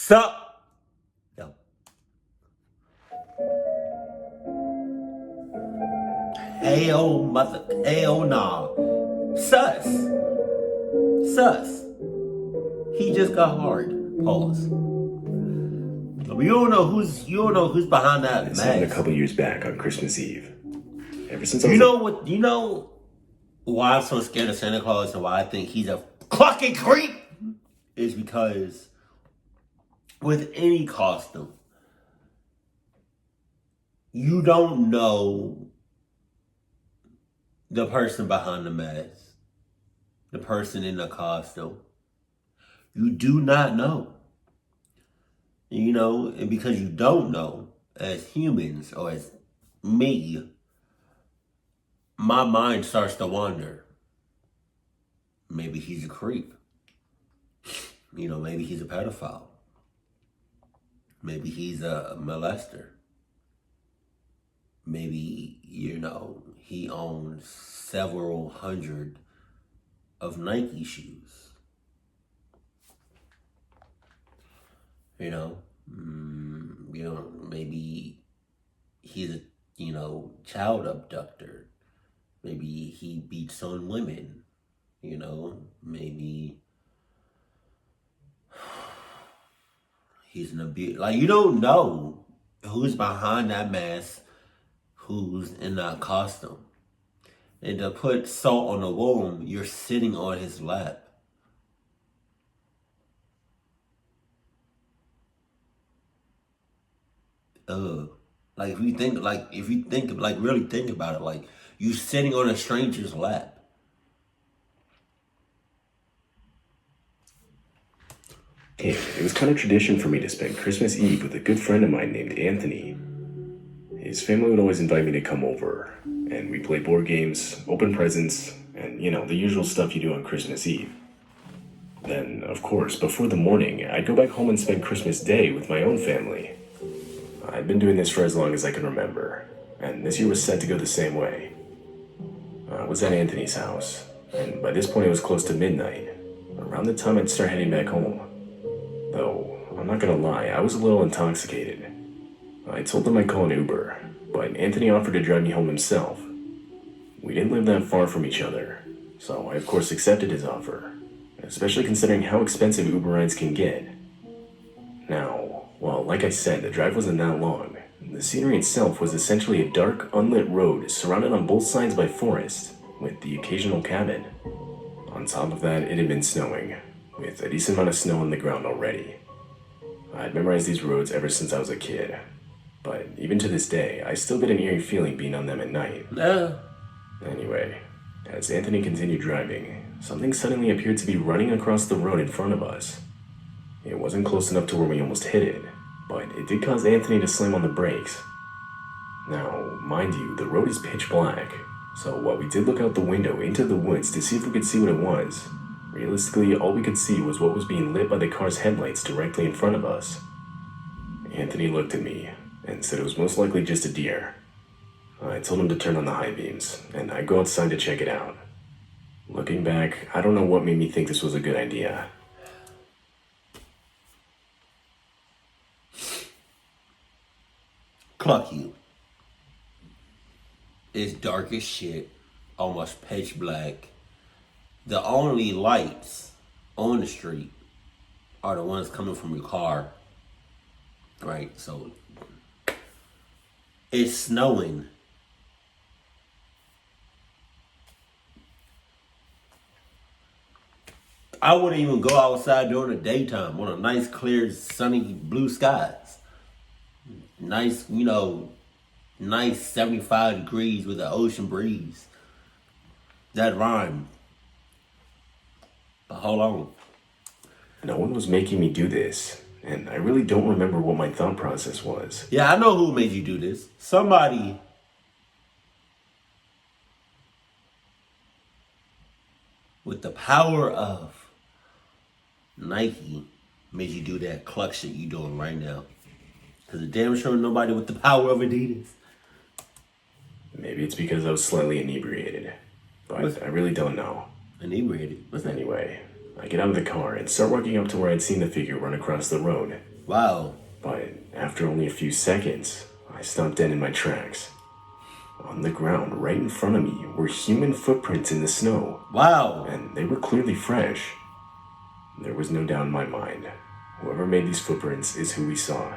Sup? Yo. Hell mother, hell nah. Sus. Sus. He just got hard. Pause. You don't know who's behind that This happened a mask. couple years back on Christmas Eve. Ever since I was You know why I'm so scared of Santa Claus and why I think he's a fucking creep? Is because with any costume, you don't know the person behind the mask, the person in the costume. You do not know. You know, and because you don't know, as humans or as me, my mind starts to wander. Maybe he's a creep. You know, maybe he's a pedophile. Maybe he's a molester. Maybe, he owns several hundred of Nike shoes. Maybe he's a, child abductor. Maybe he beats on women. Maybe he's an abuse. Like, you don't know who's behind that mask, who's in that costume. And to put salt on the wound, you're sitting on his lap. Like if you really think about it, like you sitting on a stranger's lap. it was kind of tradition for me to spend Christmas Eve with a good friend of mine named Anthony. His family would always invite me to come over, and we'd play board games, open presents, and, the usual stuff you do on Christmas Eve. Then, of course, before the morning, I'd go back home and spend Christmas Day with my own family. I'd been doing this for as long as I can remember, and this year was set to go the same way. I was at Anthony's house, and by this point it was close to midnight, around the time I'd start heading back home. Though, I'm not gonna lie, I was a little intoxicated. I told him I'd call an Uber, but Anthony offered to drive me home himself. We didn't live that far from each other, so I of course accepted his offer, especially considering how expensive Uber rides can get. Now, well, like I said, the drive wasn't that long. The scenery itself was essentially a dark, unlit road surrounded on both sides by forest, with the occasional cabin. On top of that, it had been snowing, with a decent amount of snow on the ground already. I'd memorized these roads ever since I was a kid, but even to this day, I still get an eerie feeling being on them at night. Anyway, as Anthony continued driving, something suddenly appeared to be running across the road in front of us. It wasn't close enough to where we almost hit it, but it did cause Anthony to slam on the brakes. Now, mind you, the road is pitch black, so while we did look out the window into the woods to see if we could see what it was, realistically, all we could see was what was being lit by the car's headlights directly in front of us. Anthony looked at me and said it was most likely just a deer. I told him to turn on the high beams, and I'd go outside to check it out. Looking back, I don't know what made me think this was a good idea. Cluck you. It's dark as shit, almost pitch black. The only lights on the street are the ones coming from your car. Right? So it's snowing. I wouldn't even go outside during the daytime on a nice, clear, sunny, blue skies. Nice, nice 75 degrees with the ocean breeze. That rhymed. But hold on. No one was making me do this, and I really don't remember what my thought process was. Yeah, I know who made you do this. Somebody with the power of Nike made you do that cluck shit you doing right now. Because damn sure nobody with the power of Adidas. Maybe it's because I was slightly inebriated, but I really don't know. Inebriated? What's that? Anyway, I get out of the car and start walking up to where I'd seen the figure run across the road. Wow. But after only a few seconds, I stopped dead in my tracks. On the ground right in front of me were human footprints in the snow. Wow. And they were clearly fresh. There was no doubt in my mind. Whoever made these footprints is who we saw.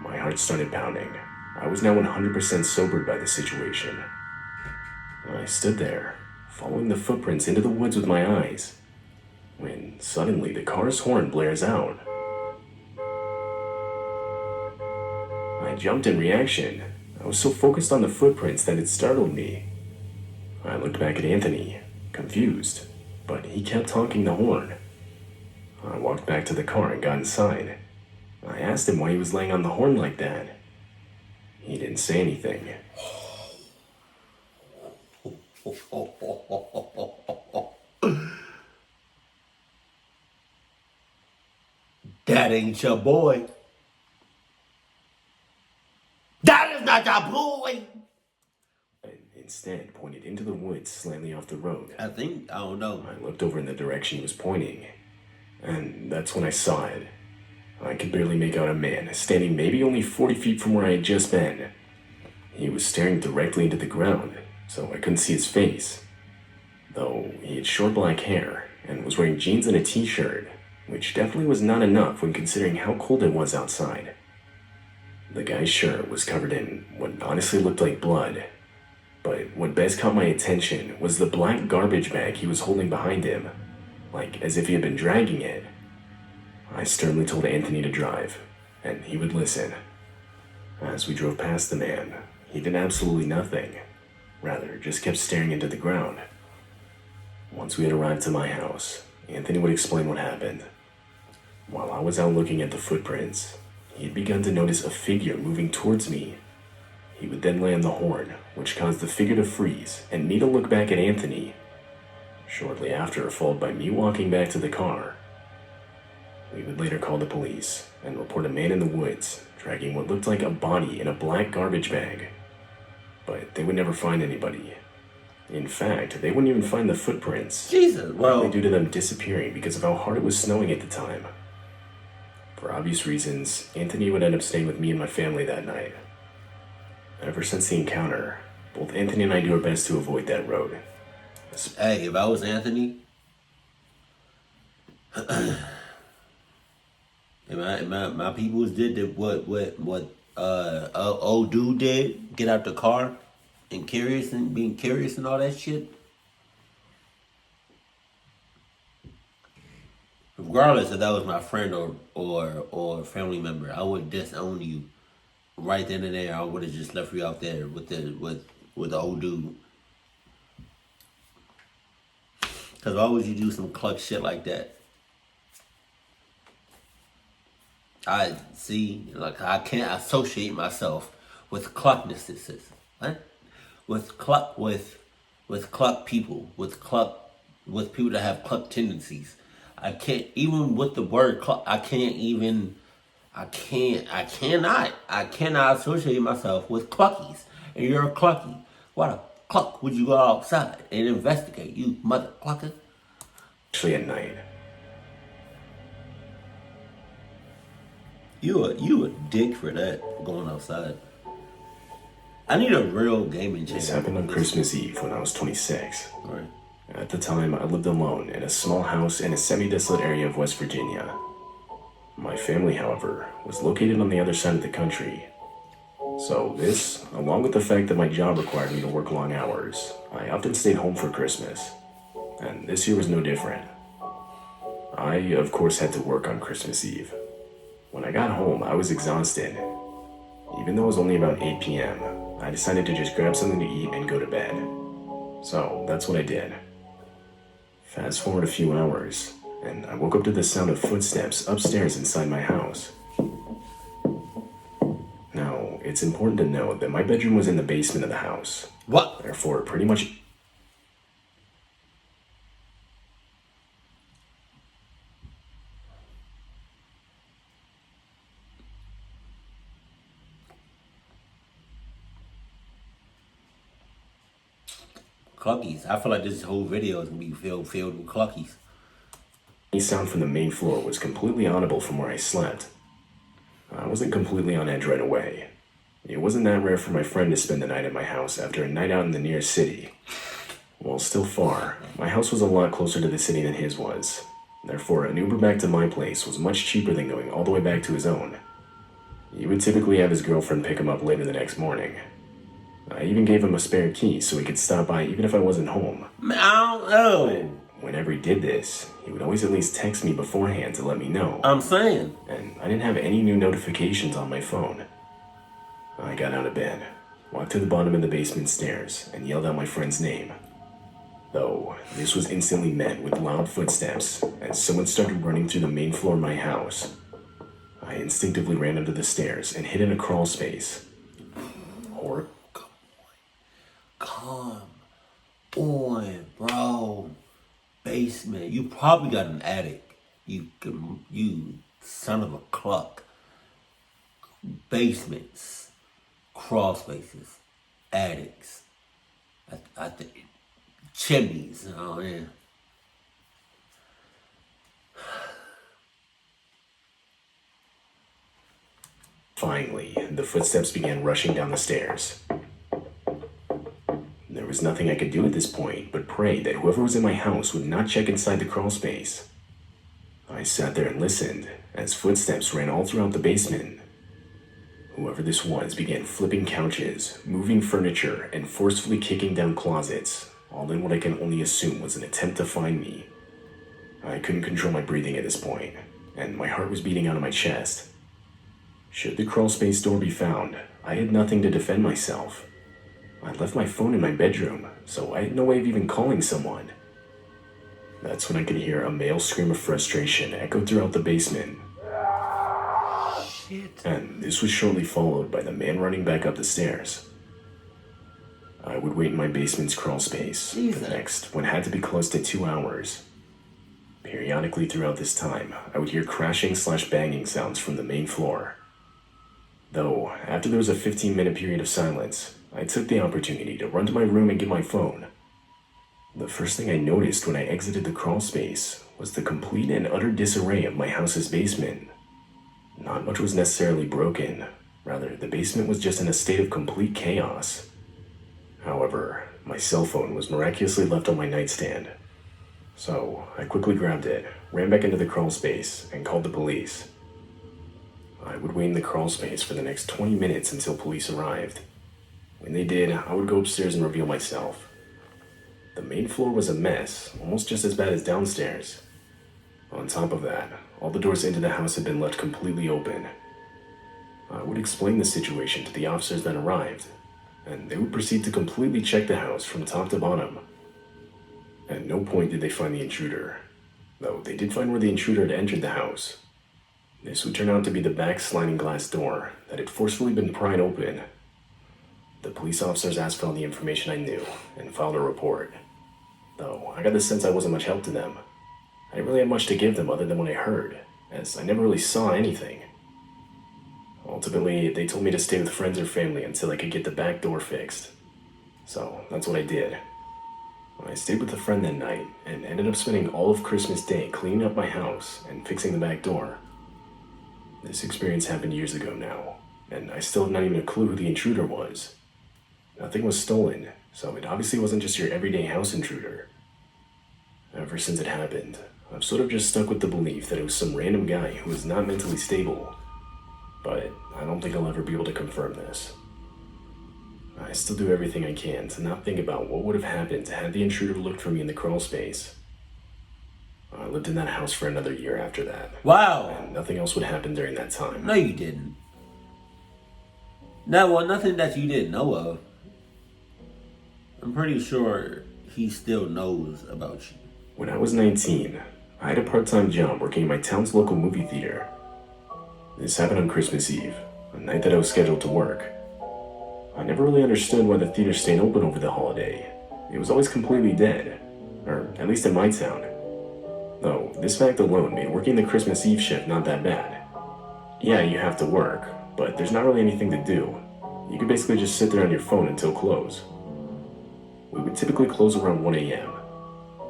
My heart started pounding. I was now 100% sobered by the situation. I stood there, following the footprints into the woods with my eyes, when suddenly the car's horn blares out. I jumped in reaction. I was so focused on the footprints that it startled me. I looked back at Anthony, confused, but he kept honking the horn. I walked back to the car and got inside. I asked him why he was laying on the horn like that. He didn't say anything. That ain't your boy. That is not your boy. And instead pointed into the woods slightly off the road. I don't know. I looked over in the direction he was pointing, and that's when I saw it. I could barely make out a man, standing maybe only 40 feet from where I had just been. He was staring directly into the ground, so I couldn't see his face. Though he had short black hair, and was wearing jeans and a t-shirt, which definitely was not enough when considering how cold it was outside. The guy's shirt was covered in what honestly looked like blood, but what best caught my attention was the black garbage bag he was holding behind him, like as if he had been dragging it. I sternly told Anthony to drive, and he would listen. As we drove past the man, he did absolutely nothing, rather just kept staring into the ground. Once we had arrived to my house, Anthony would explain what happened. While I was out looking at the footprints, he had begun to notice a figure moving towards me. He would then lay on the horn, which caused the figure to freeze and me to look back at Anthony. Shortly after, followed by me walking back to the car. We would later call the police and report a man in the woods dragging what looked like a body in a black garbage bag. But they would never find anybody. In fact, they wouldn't even find the footprints. Jesus, probably due to them disappearing because of how hard it was snowing at the time. For obvious reasons, Anthony would end up staying with me and my family that night. Ever since the encounter, both Anthony and I do our best to avoid that road. Hey, if I was Anthony, and my peoples did what old dude did, get out the car and curious and being curious and all that shit. Regardless if that was my friend or family member, I would disown you right then and there. I would have just left you out there with the old dude. Cause why would you do some cluck shit like that? I see, like I can't associate myself with clucknesses. What? With cluck people, with people that have cluck tendencies. I can't even with the word cluck. I cannot associate myself with cluckies. And you're a clucky. What a cluck would you go outside and investigate, you mother clucker? Actually at night. You a dick for that, going outside. I need a real gaming channel. This happened on Christmas Eve when I was 26. Right. At the time, I lived alone in a small house in a semi-desolate area of West Virginia. My family, however, was located on the other side of the country. So this, along with the fact that my job required me to work long hours, I often stayed home for Christmas. And this year was no different. I, of course, had to work on Christmas Eve. When I got home, I was exhausted. Even though it was only about 8 p.m., I decided to just grab something to eat and go to bed. So that's what I did. Fast forward a few hours, and I woke up to the sound of footsteps upstairs inside my house. Now, it's important to note that my bedroom was in the basement of the house. What? Therefore, pretty much Cluckies. I feel like this whole video is gonna be filled with cluckies. Any sound from the main floor was completely audible from where I slept. I wasn't completely on edge right away. It wasn't that rare for my friend to spend the night at my house after a night out in the nearest city. While still far, my house was a lot closer to the city than his was. Therefore, an Uber back to my place was much cheaper than going all the way back to his own. He would typically have his girlfriend pick him up later the next morning. I even gave him a spare key so he could stop by even if I wasn't home. I don't know. Whenever he did this, he would always at least text me beforehand to let me know. I'm saying. And I didn't have any new notifications on my phone. I got out of bed, walked to the bottom of the basement stairs, and yelled out my friend's name. Though, this was instantly met with loud footsteps as someone started running through the main floor of my house. I instinctively ran under the stairs and hid in a crawl space. Come on, bro. Basement. You probably got an attic. You son of a cluck. Basements, crawl spaces, attics. I think chimneys. Oh yeah. Finally, the footsteps began rushing down the stairs. There was nothing I could do at this point but pray that whoever was in my house would not check inside the crawl space. I sat there and listened as footsteps ran all throughout the basement. Whoever this was began flipping couches, moving furniture, and forcefully kicking down closets, all in what I can only assume was an attempt to find me. I couldn't control my breathing at this point, and my heart was beating out of my chest. Should the crawl space door be found, I had nothing to defend myself. I'd left my phone in my bedroom, so I had no way of even calling someone. That's when I could hear a male scream of frustration echo throughout the basement. Shit. And this was shortly followed by the man running back up the stairs. I would wait in my basement's crawl space for the next what had to be close to 2 hours. Periodically throughout this time, I would hear crashing/banging sounds from the main floor. Though, after there was a 15-minute period of silence, I took the opportunity to run to my room and get my phone. The first thing I noticed when I exited the crawl space was the complete and utter disarray of my house's basement. Not much was necessarily broken. Rather, the basement was just in a state of complete chaos. However, my cell phone was miraculously left on my nightstand. So, I quickly grabbed it, ran back into the crawl space, and called the police. I would wait in the crawl space for the next 20 minutes until police arrived. When they did, I would go upstairs and reveal myself. The main floor was a mess, almost just as bad as downstairs. On top of that, all the doors into the house had been left completely open. I would explain the situation to the officers that arrived, and they would proceed to completely check the house from top to bottom. At no point did they find the intruder, though they did find where the intruder had entered the house. This would turn out to be the back sliding glass door that had forcefully been pried open. The police officers asked for all the information I knew and filed a report. Though I got the sense I wasn't much help to them. I didn't really have much to give them other than what I heard, as I never really saw anything. Ultimately, they told me to stay with friends or family until I could get the back door fixed. So that's what I did. I stayed with a friend that night and ended up spending all of Christmas Day cleaning up my house and fixing the back door. This experience happened years ago now, and I still have not even a clue who the intruder was. Nothing was stolen, so it obviously wasn't just your everyday house intruder. Ever since it happened, I've sort of just stuck with the belief that it was some random guy who was not mentally stable. But I don't think I'll ever be able to confirm this. I still do everything I can to not think about what would have happened had the intruder looked for me in the crawl space. I lived in that house for another year after that. Wow. And nothing else would happen during that time. No, you didn't. No, well, nothing that you didn't know of. I'm pretty sure he still knows about you. When I was 19, I had a part-time job working in my town's local movie theater. This happened on Christmas Eve, a night that I was scheduled to work. I never really understood why the theater stayed open over the holiday. It was always completely dead, or at least in my town. Though, this fact alone made working the Christmas Eve shift not that bad. Yeah, you have to work, but there's not really anything to do. You could basically just sit there on your phone until close. We would typically close around 1 a.m.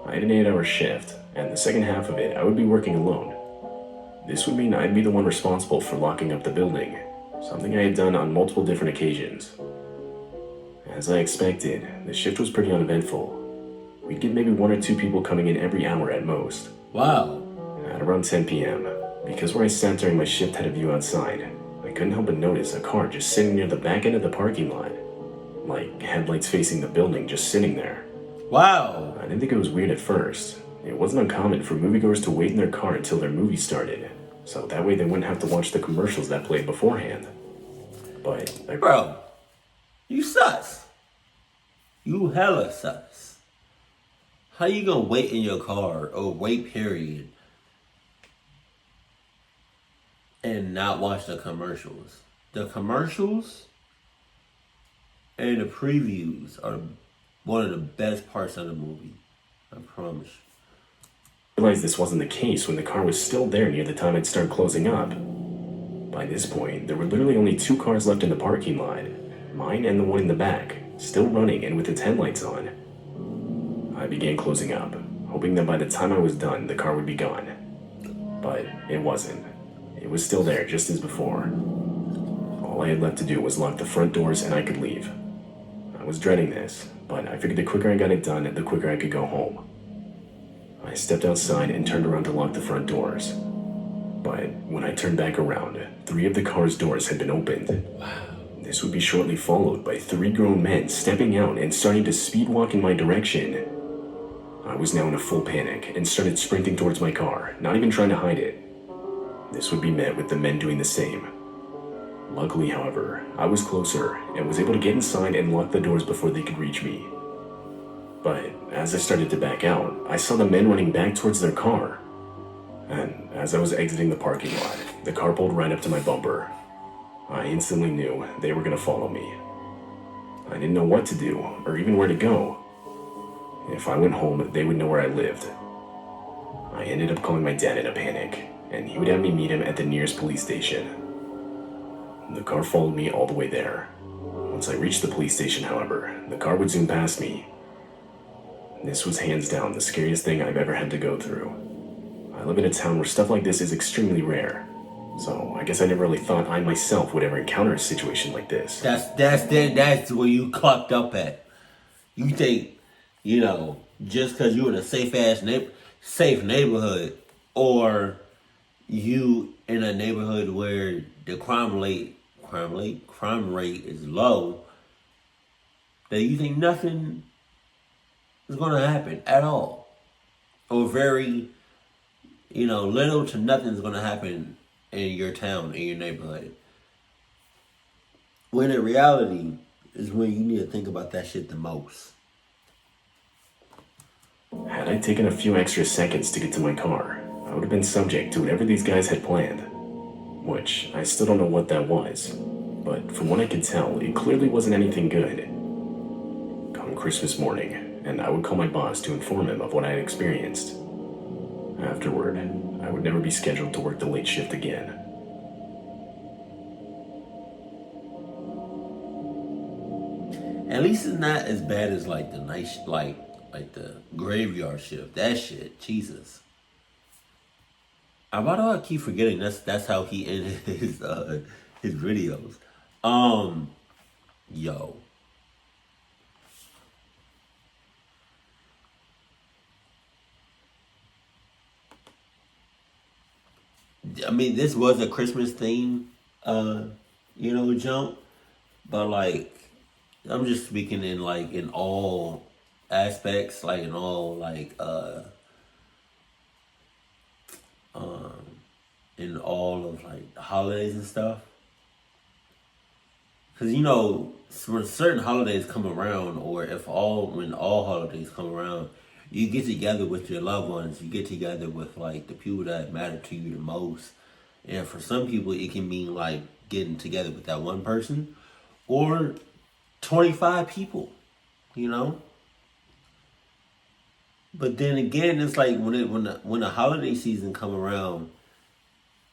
I had an 8-hour shift, and the second half of it I would be working alone. This would mean I'd be the one responsible for locking up the building, something I had done on multiple different occasions. As I expected, the shift was pretty uneventful. We'd get maybe 1 or 2 people coming in every hour at most. Wow. At around 10 p.m., because where I sat during my shift had a view outside, I couldn't help but notice a car just sitting near the back end of the parking lot. Like headlights facing the building, just sitting there. Wow. I didn't think it was weird at first. It wasn't uncommon for moviegoers to wait in their car until their movie started, so that way they wouldn't have to watch the commercials that played beforehand. But Bro, you sus. You hella sus. How you gonna wait in your car, or wait period, and not watch the commercials? The commercials and the previews are one of the best parts of the movie. I promise. I realized this wasn't the case when the car was still there near the time I'd start closing up. By this point, there were literally only 2 cars left in the parking lot, mine and the one in the back, still running and with its headlights on. I began closing up, hoping that by the time I was done, the car would be gone. But it wasn't. It was still there just as before. All I had left to do was lock the front doors and I could leave. I was dreading this, but I figured the quicker I got it done, the quicker I could go home. I stepped outside and turned around to lock the front doors. But when I turned back around, 3 of the car's doors had been opened. This would be shortly followed by 3 grown men stepping out and starting to speed walk in my direction. I was now in a full panic and started sprinting towards my car, not even trying to hide it. This would be met with the men doing the same. Luckily, however, I was closer and was able to get inside and lock the doors before they could reach me. But as I started to back out, I saw the men running back towards their car. And as I was exiting the parking lot, the car pulled right up to my bumper. I instantly knew they were going to follow me. I didn't know what to do or even where to go. If I went home, they would know where I lived. I ended up calling my dad in a panic, and he would have me meet him at the nearest police station. The car followed me all the way there. Once I reached the police station, however, the car would zoom past me. This was hands down the scariest thing I've ever had to go through. I live in a town where stuff like this is extremely rare, so I guess I never really thought I myself would ever encounter a situation like this. That's where you clocked up at. You think, just because you're in a safe neighborhood, or you in a neighborhood where the crime rate is low, that you think nothing is going to happen at all, or very, little to nothing is going to happen in your town, in your neighborhood. When in reality is when you need to think about that shit the most. Had I taken a few extra seconds to get to my car, I would have been subject to whatever these guys had planned. Which, I still don't know what that was. But from what I could tell, it clearly wasn't anything good. Come Christmas morning, and I would call my boss to inform him of what I had experienced. Afterward, I would never be scheduled to work the late shift again. At least it's not as bad as like the night, like the graveyard shift. That shit, Jesus. Why do I keep forgetting that's how he ended his videos? Yo. I mean, this was a Christmas theme, jump, but like, I'm just speaking in all aspects, like in all in all of like holidays and stuff. Cause when certain holidays come around, or when all holidays come around, you get together with your loved ones. You get together with like the people that matter to you the most. And for some people, it can mean like getting together with that one person, or 25 people, But then again, it's like when the holiday season come around,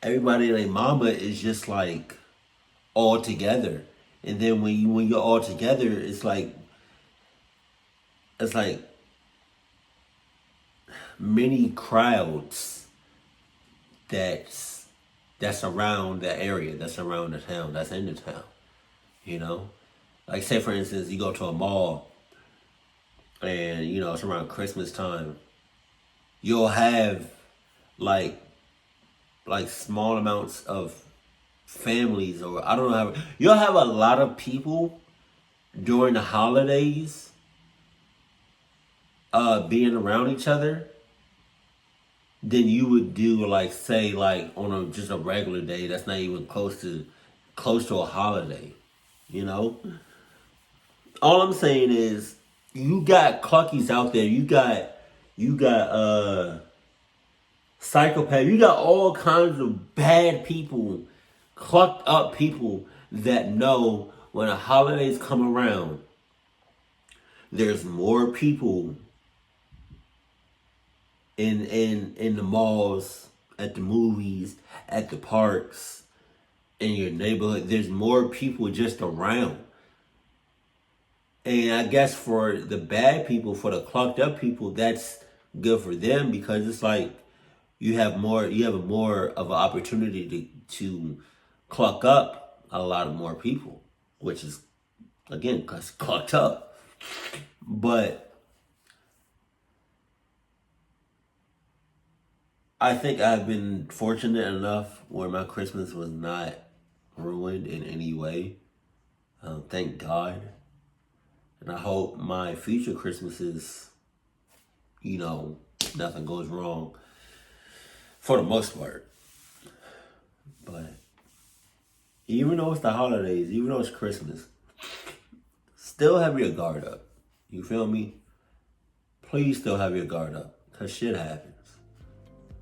everybody and their mama is just like all together. And then when you're all together, it's like many crowds that's around the area, that's around the town, that's in the town. You know, like say for instance, you go to a mall, and it's around Christmas time. You'll have like small amounts of families, or I don't know how you'll have a lot of people during the holidays being around each other than you would do like say like on just a regular day that's not even close to a holiday. All I'm saying is you got cluckies out there, you got psychopaths, you got all kinds of bad people, clucked up people that know when the holidays come around, there's more people in the malls, at the movies, at the parks, in your neighborhood. There's more people just around. And I guess for the bad people, for the clucked up people, that's good for them, because it's like you have more of an opportunity to cluck up a lot of more people, which is again because clucked up. But I think I've been fortunate enough where my Christmas was not ruined in any way. Thank God. And I hope my future Christmases, nothing goes wrong for the most part. But even though it's the holidays, even though it's Christmas, still have your guard up. You feel me? Please still have your guard up, because shit happens.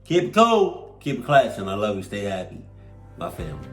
Keep it cool, keep it classy, and I love you. Stay happy, my family.